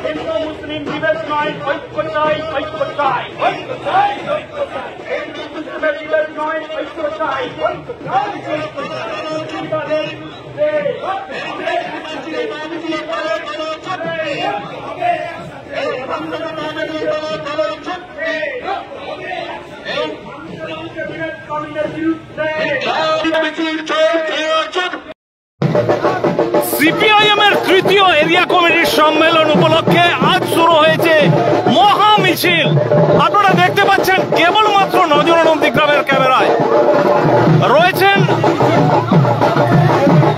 হিন্দু মুসলিম বিভেদ নয়, ঐক্য চাই, ঐক্য চাই। হিন্দু মুসলিমের বিভেদ নয়, ঐক্য চাই। সিপিআইএম এর তৃতীয় এরিয়া কমিটির সম্মেলন উপলক্ষে আজ শুরু হয়েছে মহা মিছিল। আপনারা দেখতে পাচ্ছেন কেবলমাত্র নজর নন্দীগ্রামের ক্যামেরায় রয়েছেন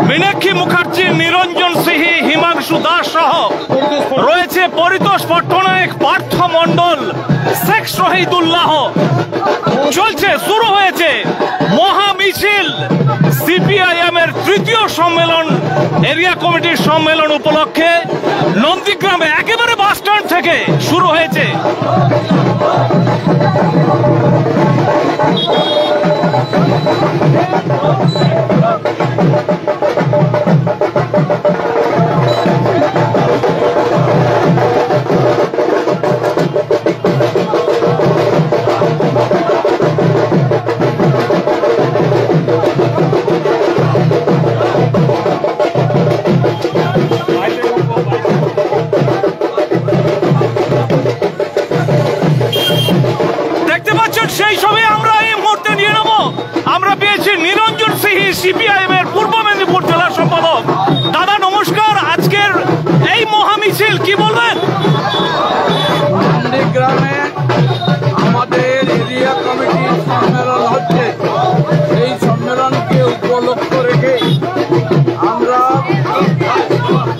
মীনাক্ষী মুখার্জি, নিরঞ্জন সিহি, হিমাংশু দাস সহ রয়েছে পরিতোষ পট্টনায়ক, পার্থ মণ্ডল, শেখ শহীদুল্লাহ। চলছে, শুরু হয়েছে মহা মিছিল। সিপিআইএম এর তৃতীয় সম্মেলন এরিয়া কমিটির সম্মেলন উপলক্ষে নন্দীগ্রামে একেবারে বাস স্ট্যান্ড থেকে শুরু হয়েছে। সেই ছবি আমরা এই মুহূর্তে নিয়ে নেব। আমরা পেয়েছি নিরঞ্জন সিহি, সিপিআইএম এর পূর্ব মেদিনীপুর জেলা সম্পাদক। দাদা নমস্কার, আজকের এই মহা মিছিল কি বলবেন? নন্দীগ্রামে আমাদের এরিয়া কমিটির সম্মেলন হচ্ছে। এই সম্মেলনকে উপলক্ষ রেখে আমরা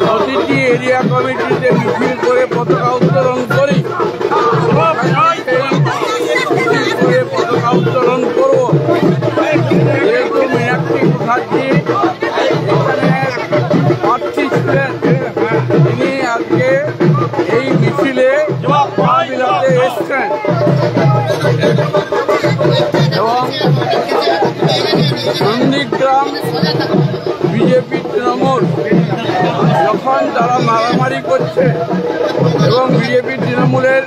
প্রতিটি এরিয়া কমিটিতে মিছিল করে পতাকা উত্তোলন করি। পতাকা উত্তোলন করবো। যেহেতু মীনাক্ষী মুখার্জি এখানে প্রার্থী ছিলেন, তিনি আজকে এই মিছিলে মিলাতে এসছেন এবং নন্দীগ্রাম বিজেপি তৃণমূল যখন তারা মারামারি করছে এবং বিজেপি তৃণমূলের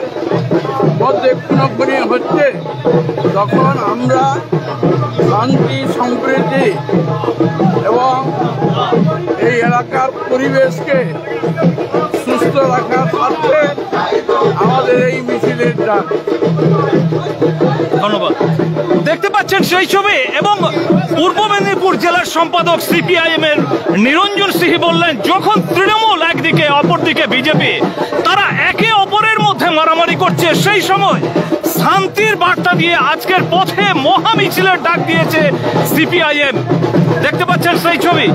মধ্যে খুনোখুনি হচ্ছে, তখন আমরা শান্তি সম্প্রীতি এবং এই এলাকার পরিবেশকে সুস্থ রাখার স্বার্থে আমাদের এই মিছিলের ডাক। ধন্যবাদ। দেখতে পাচ্ছেন সেই ছবি, এবং পূর্ব মেদিনীপুর জেলার সম্পাদক সিপিআইএম এর নিরঞ্জন সিহি বললেন, যখন তৃণমূল একদিকে অপরদিকে বিজেপি, তারা একে অপরের মধ্যে মারামারি করছে, সেই সময় শান্তির বার্তা দিয়ে আজকের পথে মহা মিছিলের ডাক দিয়েছে সিপিআইএম। দেখতে পাচ্ছেন সেই ছবি।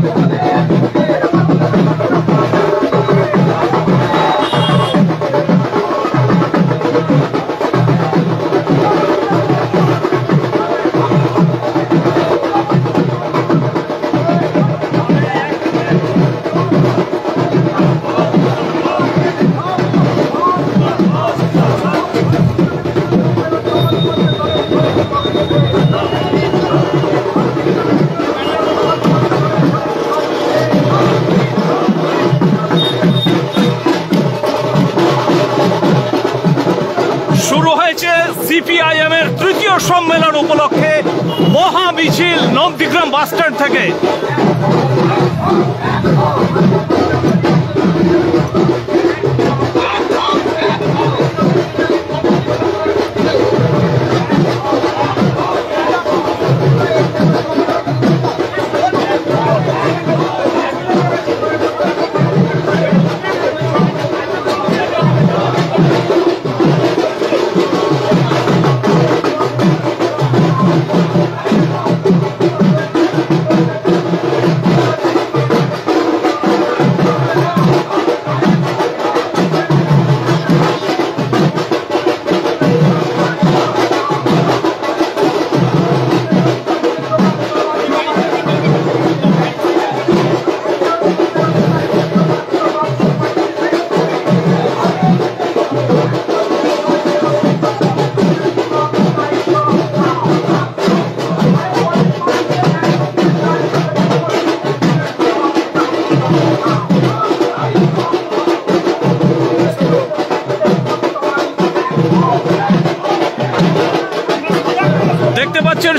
সিপিআইএম এর তৃতীয় সম্মেলন উপলক্ষে মহা মিছিল নন্দীগ্রাম বাস স্ট্যান্ড থেকে।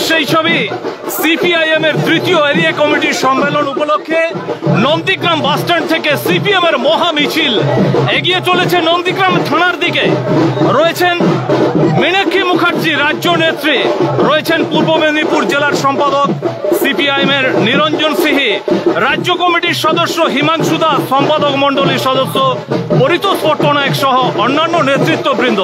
সেই ছবি সিপিআইএম এর তৃতীয় এরিয়া কমিটির সম্মেলন উপলক্ষে নন্দীগ্রাম বাসস্ট্যান্ড থেকে সিপিএম এর মহা মিছিল এগিয়ে চলেছে নন্দীগ্রাম থানার দিকে। রয়েছেন মীনাক্ষী মুখার্জি রাজ্য নেত্রী, রয়েছেন পূর্ব মেদিনীপুর জেলার সম্পাদক সিপিআইএম এর নিরঞ্জন সিহি, রাজ্য কমিটির সদস্য হিমাংশু দাস, সম্পাদক মণ্ডলীর সদস্য পরিতোষ পট্টনায়ক সহ অন্যান্য নেতৃত্ববৃন্দ।